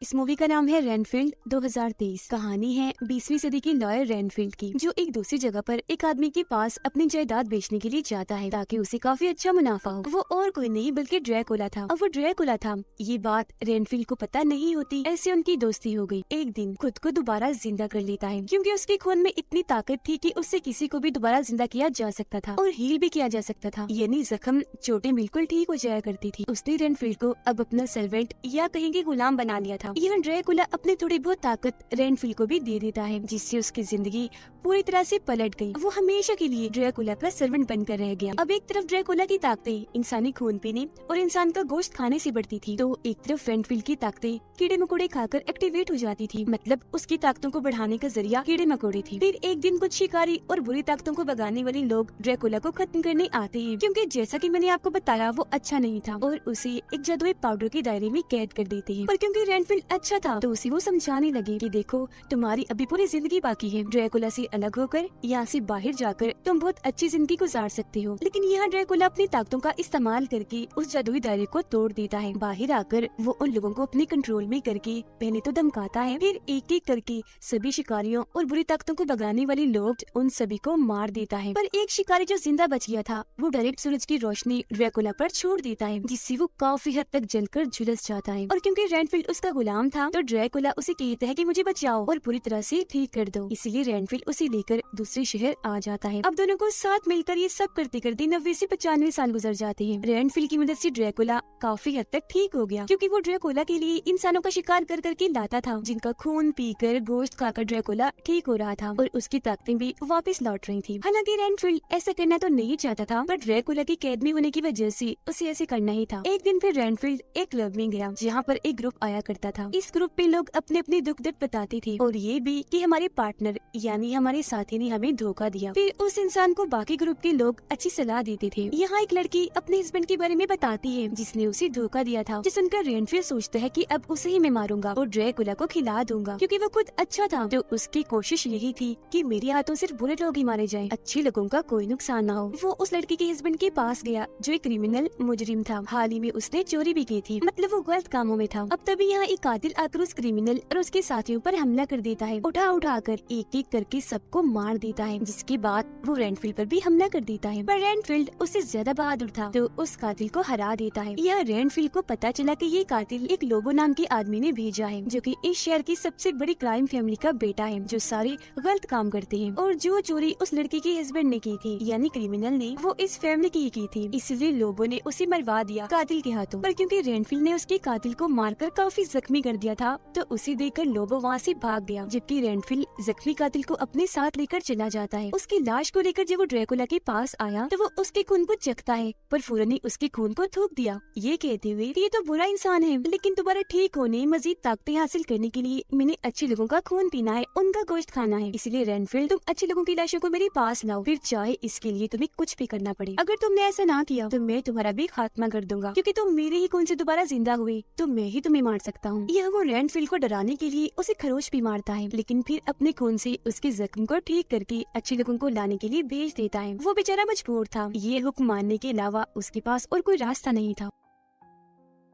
इस मूवी का नाम है रेनफील्ड 2023। कहानी है 20वीं सदी के लॉयर रेनफील्ड की, जो एक दूसरी जगह पर एक आदमी के पास अपनी जायदाद बेचने के लिए जाता है ताकि उसे काफी अच्छा मुनाफा हो। वो और कोई नहीं बल्कि ड्रैकुला था। अब वो ड्रैकुला था, ये बात रेनफील्ड को पता नहीं होती। ऐसे उनकी दोस्ती हो गई। एक दिन खुद को दोबारा जिंदा कर लेता है, क्योंकि उसके खून में इतनी ताकत थी कि उससे किसी को भी दोबारा जिंदा किया जा सकता था और हील भी किया जा सकता था, यानी जख्म चोटें बिल्कुल ठीक हो जाया करती थी। उसने रेनफील्ड को अब अपना सर्वेंट या कहेंगे गुलाम बना लिया था। यह ड्रैकुला अपनी थोड़ी बहुत ताकत रेनफील्ड को भी दे देता है, जिससे उसकी जिंदगी पूरी तरह से पलट गई। वो हमेशा के लिए ड्रैकुला का सर्वेंट बनकर रह गया। अब एक तरफ ड्रैकुला की ताकतें इंसानी खून पीने और इंसान का गोश्त खाने से बढ़ती थी, तो एक तरफ रेनफील्ड की ताकतें कीड़े मकोड़े खाकर एक्टिवेट हो जाती थी। मतलब उसकी ताकतों को बढ़ाने का जरिया कीड़े मकोड़े थी। फिर एक दिन कुछ शिकारी और बुरी ताकतों को भगाने वाले लोग ड्रैकुला को खत्म करने आते हैं, क्योंकि जैसा कि मैंने आपको बताया वो अच्छा नहीं था, और उसे एक जादुई पाउडर के दायरे में कैद कर देते हैं। पर क्योंकि रेनफील्ड अच्छा था तो उसे वो समझाने लगे कि देखो, तुम्हारी अभी पूरी जिंदगी बाकी है। ड्रैकुला से अलग होकर यहाँ से बाहर जाकर तुम बहुत अच्छी जिंदगी गुजार सकते हो। लेकिन यहाँ ड्रैकुला अपनी ताकतों का इस्तेमाल करके उस जादुई दायरे को तोड़ देता है। बाहर आकर वो उन लोगों को अपने कंट्रोल में करके पहले तो धमकाता है, फिर एक एक करके सभी शिकारियों और बुरी ताकतों को भगाने वाले लोग उन सभी को मार देता है। पर एक शिकारी जो जिंदा बच गया था, वो डायरेक्ट सूरज की रोशनी ड्रैकुला पर छोड़ देता है, जिससे वो काफी हद तक जलकर झुलस जाता है। और क्योंकि रेनफील्ड उसका गुलाम था, तो ड्रैकुला उसे कहता है कि मुझे बचाओ और पूरी तरह से ठीक कर दो। इसीलिए रेनफील्ड उसे लेकर दूसरे शहर आ जाता है। अब दोनों को साथ मिलकर ये सब करते करते 90 से 95 साल गुजर जाते हैं। रेनफील्ड की मदद से ड्रैकुला काफी हद तक ठीक हो गया, क्योंकि वो ड्रैकुला के लिए इंसानों का शिकार कर करके लाता था, जिनका खून पीकर गोश्त खाकर ड्रैकुला ठीक हो रहा था और उसकी ताकतें भी वापस लौट रही थी। हालांकि रेनफील्ड ऐसा करना तो नहीं चाहता था, पर ड्रैकुला की कैद में होने की वजह से उसे ऐसे करना ही था। एक दिन फिर रेनफील्ड एक क्लब में गया, जहाँ पर एक ग्रुप आया करता था। इस ग्रुप पे लोग अपने अपने दुख दर्द बताते थे, और ये भी कि हमारे पार्टनर यानी हमारे साथी ने हमें धोखा दिया। फिर उस इंसान को बाकी ग्रुप के लोग अच्छी सलाह देते थे। यहाँ एक लड़की अपने हस्बैंड के बारे में बताती है, जिसने उसे धोखा दिया था। जिस सुनकर रेनफील्ड सोचता है कि अब उसे ही मैं मारूंगा और ड्रैकुला को खिला दूंगा, क्योंकि वो खुद अच्छा था। तो उसकी कोशिश यही थी कि मेरे हाथों सिर्फ बुरे लोग ही मारे जाएं, अच्छे लोगों का कोई नुकसान ना हो। वो उस लड़की के हस्बैंड के पास गया, जो एक क्रिमिनल मुजरिम था। हाल ही में उसने चोरी भी की थी, मतलब वो गलत कामों में था। अब तभी यहाँ एक कातिल आकर उस क्रिमिनल और उसके साथियों पर हमला कर देता है, उठा कर एक एक करके सबको मार देता है। जिसके बाद वो रेनफील्ड पर भी हमला कर देता है, पर रेनफील्ड उससे ज्यादा बहादुर था, तो उस कातिल को हरा देता है। यह रेनफील्ड को पता चला कि ये कातिल एक लोबो नाम के आदमी ने भेजा है, जो कि इस शहर की सबसे बड़ी क्राइम फैमिली का बेटा है, जो सारे गलत काम करते हैं। और जो चोरी उस लड़की के हस्बैंड ने की थी, यानी क्रिमिनल ने, वो इस फैमिली की की थी। इसलिए लोबो ने उसे मरवा दिया कातिल के हाथों। पर क्योंकि रेनफील्ड ने उसके कातिल को मारकर काफी जख्मी कर दिया था, तो उसे देखकर लोबो वहाँ से भाग गया, जबकि रेनफील्ड जख्मी कातिल को अपने साथ लेकर चला जाता है। उसकी लाश को लेकर जब वो ड्रैकुला के पास आया, तो वो उसके खून को चखता है, पर फौरन ही उसके खून को थूक दिया, ये कहते हुए ये तो बुरा इंसान है, लेकिन दोबारा ठीक होने, मजीद ताकतें हासिल करने के लिए मैंने अच्छे लोगों का खून पीना है, उनका गोश्त खाना है। इसलिए रेनफील्ड, तुम अच्छे लोगों की लाशों को मेरे पास लाओ, फिर चाहे इसके लिए तुम्हें कुछ भी करना पड़े। अगर तुमने ऐसा ना किया तो मैं तुम्हारा भी खात्मा कर दूंगा, क्योंकि तुम मेरे ही खून से दोबारा जिंदा हुए तो मैं ही तुम्हें मार सकता हूँ। यह वो रेनफील्ड को डराने के लिए उसे खरोच भी मारता है, लेकिन फिर अपने खून से उसके जख्म को ठीक करके अच्छे लोगों को लाने के लिए भेज देता है। वो बेचारा मजबूर था, ये हुक्म मानने के अलावा उसके पास और कोई रास्ता नहीं था।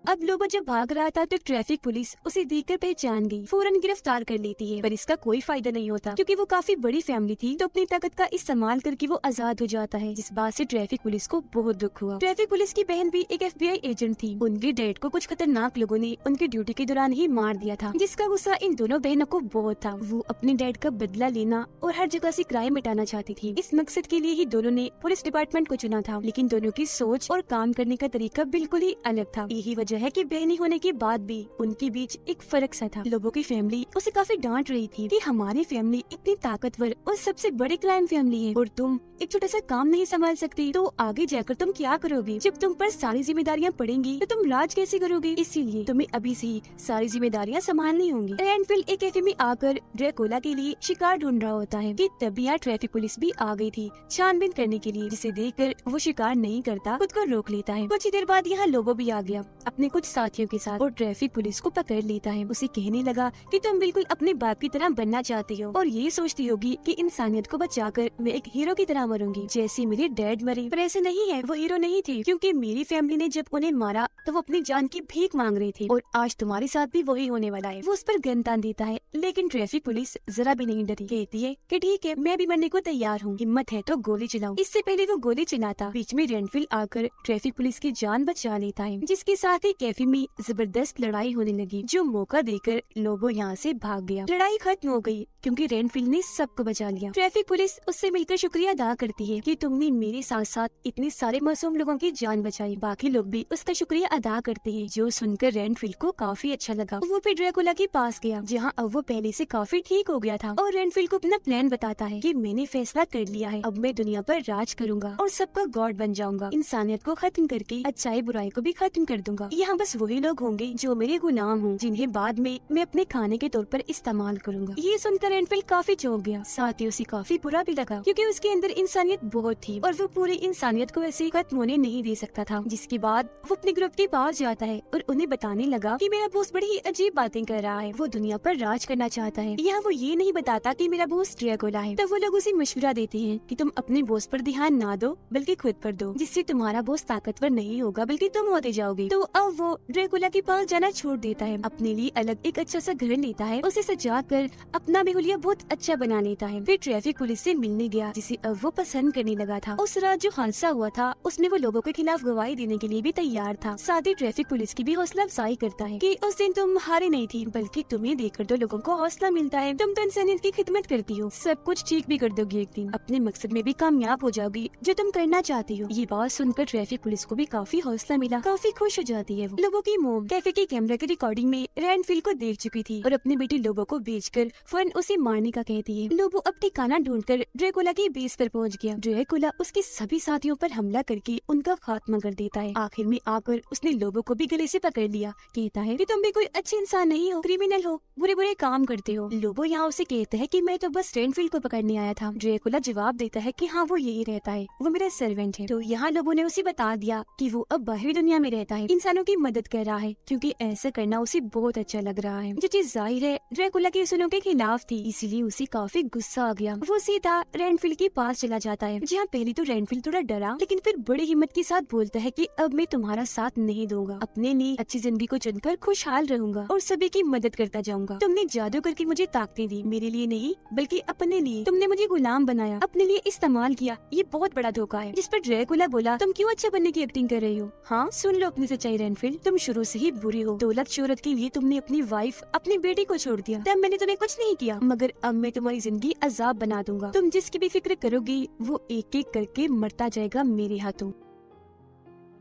अब लोबो जब भाग रहा था तो ट्रैफिक पुलिस उसे देखकर पहचान गई, फौरन गिरफ्तार कर लेती है। पर इसका कोई फायदा नहीं होता, क्योंकि वो काफी बड़ी फैमिली थी, तो अपनी ताकत का इस्तेमाल करके वो आजाद हो जाता है, जिस बात से ट्रैफिक पुलिस को बहुत दुख हुआ। ट्रैफिक पुलिस की बहन भी एक FBI एजेंट थी। उनके डैड को कुछ खतरनाक लोगों ने उनकी ड्यूटी के दौरान ही मार दिया था, जिसका गुस्सा इन दोनों बहनों को बहुत था। वो अपने डैड का बदला लेना और हर जगह से क्राइम मिटाना चाहती थी। इस मकसद के लिए ही दोनों ने पुलिस डिपार्टमेंट को चुना था, लेकिन दोनों की सोच और काम करने का तरीका बिल्कुल ही अलग था। यही वजह है कि बहनी होने के बाद भी उनके बीच एक फर्क सा था। लोगों की फैमिली उसे काफी डांट रही थी कि हमारी फैमिली इतनी ताकतवर और सबसे बड़ी क्राइम फैमिली है, और तुम एक छोटा सा काम नहीं संभाल सकती, तो आगे जाकर तुम क्या करोगे? जब तुम पर सारी जिम्मेदारियां पड़ेंगी तो तुम राज कैसे करोगे? इसीलिए तुम्हें अभी से ही सारी जिम्मेदारियां संभालनी होंगी। रेनफील्ड एक कैफे में आकर ड्रैकुला के लिए शिकार ढूंढ रहा होता है कि तभी यहाँ ट्रैफिक पुलिस भी आ गई थी छानबीन करने के लिए, जिसे देखकर वो शिकार नहीं करता, खुद को रोक लेता है। कुछ ही देर बाद यहाँ लोबो भी आ गया। अपने अपने कुछ साथियों के साथ और ट्रैफिक पुलिस को पकड़ लेता है। उसे कहने लगा कि तुम बिल्कुल अपने बाप की तरह बनना चाहती हो और ये सोचती होगी कि इंसानियत को बचाकर मैं एक हीरो की तरह मरूंगी जैसे मेरे डैड मरे। पर ऐसे नहीं है, वो हीरो नहीं थे, क्योंकि मेरी फैमिली ने जब उन्हें मारा तो वो अपनी जान की भीख मांग रही थी और आज तुम्हारे साथ भी वही होने वाला है। वो उस पर गन तान देता है, लेकिन ट्रैफिक पुलिस जरा भी नहीं डरी। कहती है कि ठीक है, मैं भी मरने को तैयार हूँ, हिम्मत है तो गोली चलाओ। इससे पहले वो गोली चलाता बीच में रेनफील्ड आकर ट्रैफिक पुलिस की जान बचा लेता है, जिसके साथ ही कैफे में जबरदस्त लड़ाई होने लगी, जो मौका देकर लोबो यहाँ से भाग गया। लड़ाई खत्म हो गई क्योंकि रेनफील्ड ने सबको बचा लिया। ट्रैफिक पुलिस उससे मिलकर शुक्रिया अदा करती है कि तुमने मेरे साथ साथ इतने सारे मासूम लोगों की जान बचाई। बाकी लोग भी उसका शुक्रिया अदा करते हैं, जो सुनकर रेनफील्ड को काफी अच्छा लगा। वो फिर ड्रैकुला के पास गया, जहाँ अब वो पहले से काफी ठीक हो गया था, और रेनफील्ड को अपना प्लान बताता है कि मैंने फैसला कर लिया है, अब मैं दुनिया पर राज करूंगा और सबका गॉड बन जाऊंगा। इंसानियत को खत्म करके अच्छाई बुराई को भी खत्म कर दूंगा। यहाँ बस वही लोग होंगे जो मेरे गुलाम हों, जिन्हें बाद में मैं अपने खाने के तौर पर इस्तेमाल करूंगा। ये सुनकर रेनफील्ड काफी चौंक गया, साथ ही उसे काफी बुरा भी लगा, क्योंकि उसके अंदर इंसानियत बहुत थी और वो पूरी इंसानियत को ऐसे खत्म होने नहीं दे सकता था। जिसके बाद वो अपने ग्रुप के पास जाता है और उन्हें बताने लगा कि मेरा बॉस बड़ी ही अजीब बातें कर रहा है, वो दुनिया पर राज करना चाहता है। यहाँ वो ये नहीं बताता कि मेरा बॉस ड्रैकुला है। तब वो लोग उसे मशवरा देते हैं कि तुम अपने बॉस पर ध्यान ना दो, बल्कि खुद पर दो, जिससे तुम्हारा बॉस ताकतवर नहीं होगा बल्कि तुम होते जाओगे। तो अब वो ड्रैकुला के पास जाना छोड़ देता है, अपने लिए अलग एक अच्छा सा घर लेता है, उसे सजा कर अपना भी हुलिया बहुत अच्छा बना लेता है। फिर ट्रैफिक पुलिस से मिलने गया, जिसे अब वो पसंद करने लगा था। उस रात जो हादसा हुआ था उसमें वो लोगों के खिलाफ गवाही देने के लिए भी तैयार था। साथ ही ट्रैफिक पुलिस की भी हौसला अफजाई करता है कि उस दिन तुम हारे नहीं थी, बल्कि तुम्हें देखकर तो लोगों को हौसला मिलता है। तुम तो इंसानियत की खिदमत करती हो, सब कुछ ठीक भी कर दोगी, एक दिन अपने मकसद में भी कामयाब हो जाओगी जो तुम करना चाहती हो। ये बात सुनकर ट्रैफिक पुलिस को भी काफी हौसला मिला, काफी खुश हो जाती है। वो लोगों की मोम कैफे के कैमरा की रिकॉर्डिंग में रेनफील्ड को देख चुकी थी और अपने बेटी लोबो को बेचकर फौरन उसे मारने का कहती है। लोबो अब ठिकाना ढूंढकर ड्रैकुला की बेस पर पहुंच गया। ड्रैकुला उसके सभी साथियों पर हमला करके उनका खात्मा कर देता है। आखिर में आकर उसने लोबो को भी गले से पकड़ लिया। कहता है कि तुम भी कोई अच्छे इंसान नहीं हो, क्रिमिनल हो, बुरे बुरे काम करते हो। लोबो यहाँ उसे कहता है कि मैं तो बस रेनफील्ड को पकड़ने आया था। ड्रैकुला जवाब देता है कि हाँ, वो यही रहता है, वो मेरा सर्वेंट है। तो यहाँ लोबो ने उसे बता दिया कि वो अब बाहरी दुनिया में रहता है, इंसानों की मदद कर रहा है, क्योंकि ऐसा करना उसे बहुत अच्छा लग रहा है। जो चीज जाहिर है ड्रैकुला के उसूलों के खिलाफ थी, इसीलिए उसे काफी गुस्सा आ गया। वो सीधा रेनफील्ड के पास चला जाता है, जहाँ पहले तो रेनफील्ड थोड़ा डरा, लेकिन फिर बड़ी हिम्मत के साथ बोलता है कि अब मैं तुम्हारा साथ नहीं दूंगा, अपने लिए अच्छी जिंदगी को चुनकर खुशहाल रहूंगा और सभी की मदद करता जाऊंगा। तुमने जादू करके मुझे ताकतें दी, मेरे लिए नहीं बल्कि अपने लिए। तुमने मुझे गुलाम बनाया, अपने लिए इस्तेमाल किया, ये बहुत बड़ा धोखा है। जिस पर ड्रैकुला बोला, तुम क्यों अच्छा बनने की एक्टिंग कर रही हो? हाँ, सुन लो अपनी सच्चाई रेनफील्ड, तुम शुरू से ही बुरी हो। दौलत शोहरत के लिए तुमने अपनी वाइफ, अपनी बेटी को छोड़ दिया, तब मैंने तुम्हें कुछ नहीं किया, मगर अब मैं तुम्हारी जिंदगी अजाब बना दूंगा। तुम जिसकी भी फिक्र करोगी वो एक एक करके मरता जाएगा मेरे हाथों।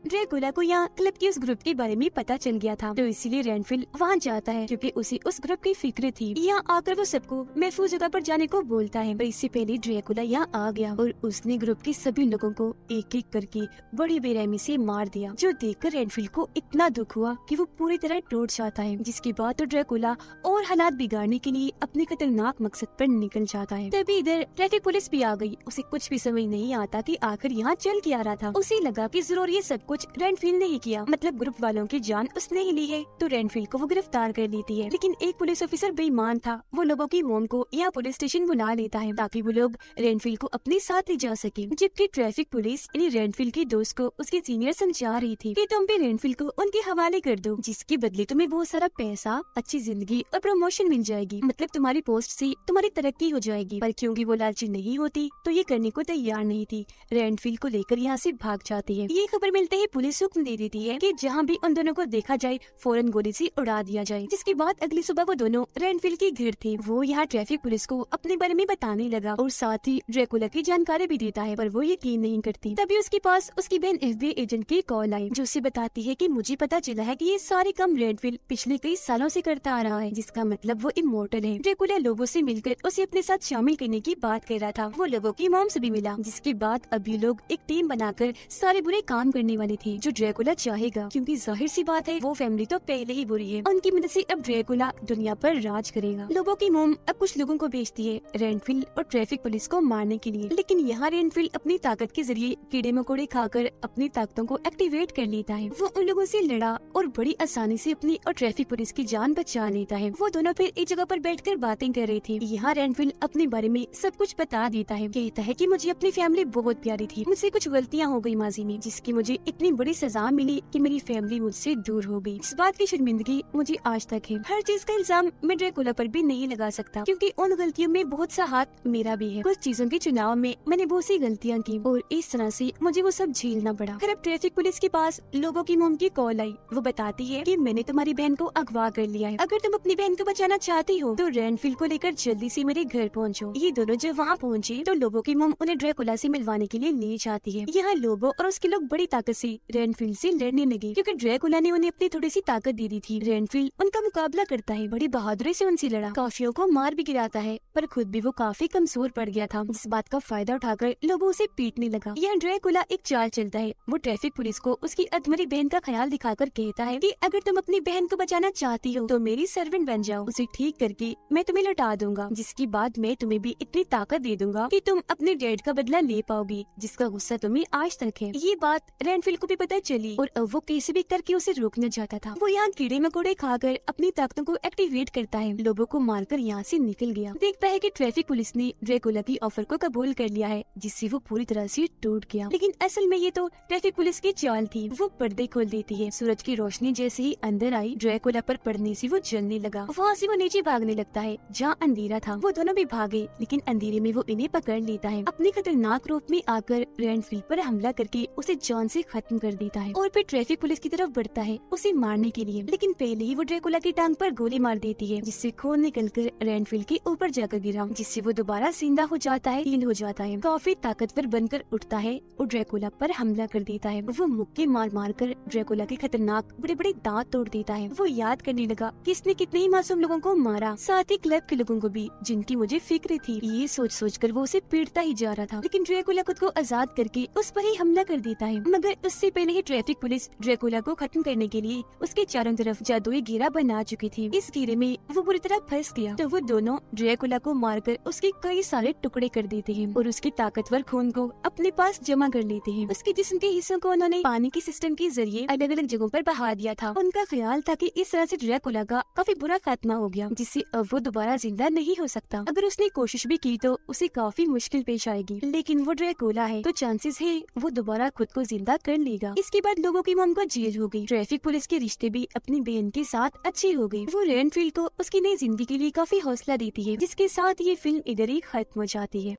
ड्रैकुला को यहाँ क्लब के उस ग्रुप के बारे में पता चल गया था, तो इसीलिए रेनफील्ड वहाँ जाता है क्योंकि उसे उस ग्रुप की फिक्र थी। यहाँ आकर वो सबको महफूज जगह पर जाने को बोलता है, पर इससे पहले ड्रैकुला यहाँ आ गया और उसने ग्रुप के सभी लोगों को एक एक करके बड़ी बेरहमी से मार दिया, जो देखकर रेनफील्ड को इतना दुख हुआ कि वो पूरी तरह टूट जाता है। जिसके बाद तो ड्रैकुला और हालात बिगाड़ने के लिए अपने खतरनाक मकसद पर निकल जाता है। तभी इधर ट्रैफिक पुलिस भी आ गई। उसे कुछ भी समझ नहीं आता कि आखिर यहाँ चल क्या रहा था। उसे लगा कि जरूर ये सब कुछ रेनफील्ड ने ही किया, मतलब ग्रुप वालों की जान उसने ही ली है, तो रेनफील्ड को वो गिरफ्तार कर लेती है। लेकिन एक पुलिस ऑफिसर बेईमान था, वो लोगों की मोम को यहाँ पुलिस स्टेशन बुला लेता है ताकि वो लोग रेनफील्ड को अपने साथ ले जा सके। जबकि ट्रैफिक पुलिस यानी रेनफील्ड के दोस्त को उसके सीनियर समझा रही थी कि तुम भी रेनफील्ड को उनके हवाले कर दो, जिसके बदले तुम्हें बहुत सारा पैसा, अच्छी जिंदगी और प्रमोशन मिल जाएगी, मतलब तुम्हारी पोस्ट से तुम्हारी तरक्की हो जाएगी। पर क्योंकि वो लालची नहीं होती तो ये करने को तैयार नहीं थी, रेनफील्ड को लेकर यहाँ से भाग जाती है। ये खबर मिलते ही पुलिस हुक्म दे देती है कि जहाँ भी उन दोनों को देखा जाए फौरन गोली से उड़ा दिया जाए। जिसके बाद अगली सुबह वो दोनों रेनफील्ड के घर थे। वो यहाँ ट्रैफिक पुलिस को अपने बारे में बताने लगा और साथ ही ड्रैकुला की जानकारी भी देता है, पर वो यकीन नहीं करती। तभी उसके पास उसकी बहन FBI एजेंट की कॉल आई, जो उसे बताती है कि मुझे पता चला है कि ये सारे काम रेनफील्ड पिछले कई सालों से करता आ रहा है, जिसका मतलब वो इमोर्टल है। ड्रैकुला लोगों से मिलकर उसे अपने साथ शामिल करने की बात कर रहा था। वो लोगों की मॉम से भी मिला, जिसके बाद अभी लोग एक टीम बनाकर सारे बुरे काम करने वाले वाले थे जो ड्रैकुला चाहेगा, क्योंकि जाहिर सी बात है वो फैमिली तो पहले ही बुरी है। उनकी मदद से अब ड्रैकुला दुनिया पर राज करेगा। लोबो की मोम अब कुछ लोगों को भेजती है रेनफील्ड और ट्रैफिक पुलिस को मारने के लिए, लेकिन यहाँ रेनफील्ड अपनी ताकत के जरिए कीड़े मकोड़े खाकर अपनी ताकतों को एक्टिवेट कर लेता है। वो उन लोगों से लड़ा और बड़ी आसानी से अपनी और ट्रैफिक पुलिस की जान बचा लेता है। वो दोनों फिर एक जगह पर बैठकर बातें कर रहे थे। यहाँ रेनफील्ड अपने बारे में सब कुछ बता देता है। कहता है कि मुझे अपनी फैमिली बहुत प्यारी थी, मुझसे कुछ गलतियाँ हो गई माजी में, जिसकी मुझे इतनी बड़ी सजा मिली कि मेरी फैमिली मुझसे दूर हो गई। इस बात की शर्मिंदगी मुझे आज तक है। हर चीज का इल्जाम मैं ड्रैकुला पर भी नहीं लगा सकता, क्योंकि उन गलतियों में बहुत सा हाथ मेरा भी है। कुछ चीजों के चुनाव में मैंने बहुत सी गलतियाँ की और इस तरह से मुझे वो सब झेलना पड़ा। फिर अब ट्रैफिक पुलिस के पास लोगों की मोम की कॉल आई। वो बताती है कि मैंने तुम्हारी बहन को अगवा कर लिया है। अगर तुम अपनी बहन को बचाना चाहती हो तो रेनफील्ड को लेकर जल्दी से मेरे घर पहुंचो। ये दोनों जब वहाँ पहुँचे तो लोबो की मोम उन्हें ड्रैकुला से मिलवाने के लिए ले जाती है। यहाँ लोबो और उसके लोग बड़ी ताकत से रेनफील्ड से लड़ने लगे, क्योंकि ड्रैकुला ने उन्हें अपनी थोड़ी सी ताकत दे दी थी। रेनफील्ड उनका मुकाबला करता है, बड़ी बहादुरी से उनसे लड़ा, काफियों को मार भी गिराता है, पर खुद भी वो काफी कमजोर पड़ गया था। इस बात का फायदा उठाकर लोबो उसे पीटने लगा। यहाँ ड्रैकुला एक चाल चलता है। वो ट्रैफिक पुलिस को उसकी अधमरी बहन का ख्याल दिखाकर कहता है कि अगर तुम अपनी बहन को बचाना चाहती हो तो मेरी सर्वेंट बन जाओ, उसे ठीक करके मैं तुम्हें लौटा दूंगा, जिसके बाद मैं तुम्हें भी इतनी ताकत दे दूंगा कि तुम अपने डैड का बदला ले पाओगी, जिसका गुस्सा तुम्हें आज तक है। ये बात रेनफील्ड को भी पता चली और अब वो कैसे भी करके उसे रोकना चाहता था। वो यहाँ कीड़े मकोड़े खाकर अपनी ताकतों को एक्टिवेट करता है। लोबो को मारकर यहाँ से निकल गया। देखता है कि ट्रैफिक पुलिस ने ड्रैकुला की ऑफर को कबूल कर लिया है, जिससे वो पूरी तरह से टूट गया। लेकिन असल में ये तो ट्रैफिक पुलिस की चाल थी। वो पर्दे खोल देती है। सूरज की रोशनी जैसे ही अंदर आई, ड्रैकुला पर पड़ने से वो जलने लगा। वहाँ से वो नीचे भागने लगता है जहाँ अंधेरा था। वो दोनों भी भागे, लेकिन अंधेरे में वो इन्हें पकड़ लेता है। अपने खतरनाक रूप में आकर रेनफील्ड पर हमला करके उसे जान से खत्म कर देता है और फिर ट्रैफिक पुलिस की तरफ बढ़ता है उसे मारने के लिए। लेकिन पहले ही वो ड्रैकुला की टांग पर गोली मार देती है, जिससे खून निकलकर रेनफील्ड के ऊपर जाकर गिरा, जिससे वो दोबारा जिंदा हो जाता है, हील हो जाता है, काफी ताकतवर बनकर उठता है और ड्रैकुला पर हमला कर देता है। वो मुक्के मार मार कर ड्रैकुला के खतरनाक बड़े बड़े दांत तोड़ देता है। वो याद करने लगा कि इसने कितने ही मासूम लोगों को मारा, साथ ही क्लब के लोगों को भी, जिनकी मुझे फिक्र थी। ये सोच सोच कर वो उसे पीटता ही जा रहा था। लेकिन ड्रैकुला खुद को आजाद करके उस पर ही हमला कर देता है, मगर उससे पहले ही ट्रैफिक पुलिस ड्रैकुला को खत्म करने के लिए उसके चारों तरफ जादुई घेरा बना चुकी थी। इस घेरे में वो बुरी तरह फंस गया, तो वो दोनों ड्रैकुला को मारकर उसके कई सारे टुकड़े कर देते हैं और उसके ताकतवर खून को अपने पास जमा कर लेते हैं। उसके जिस्म के हिस्सों को उन्होंने पानी के सिस्टम के जरिए अलग अलग जगहों पर बहा दिया था। उनका ख्याल था कि इस तरह से ड्रैकुला का काफी बुरा खात्मा हो गया, जिससे अब वो दोबारा जिंदा नहीं हो सकता। अगर उसने कोशिश भी की तो उसे काफी मुश्किल पेश आएगी, लेकिन वो ड्रैकुला है तो चांसेस है वो दोबारा खुद को जिंदा कर लेगा। इसके बाद लोगों की मोम को जेल हो गई। ट्रैफिक पुलिस के रिश्ते भी अपनी बहन के साथ अच्छे हो गए। वो रेनफील्ड को उसकी नई जिंदगी के लिए काफी हौसला देती है, जिसके साथ ये फिल्म इधर ही खत्म हो जाती है।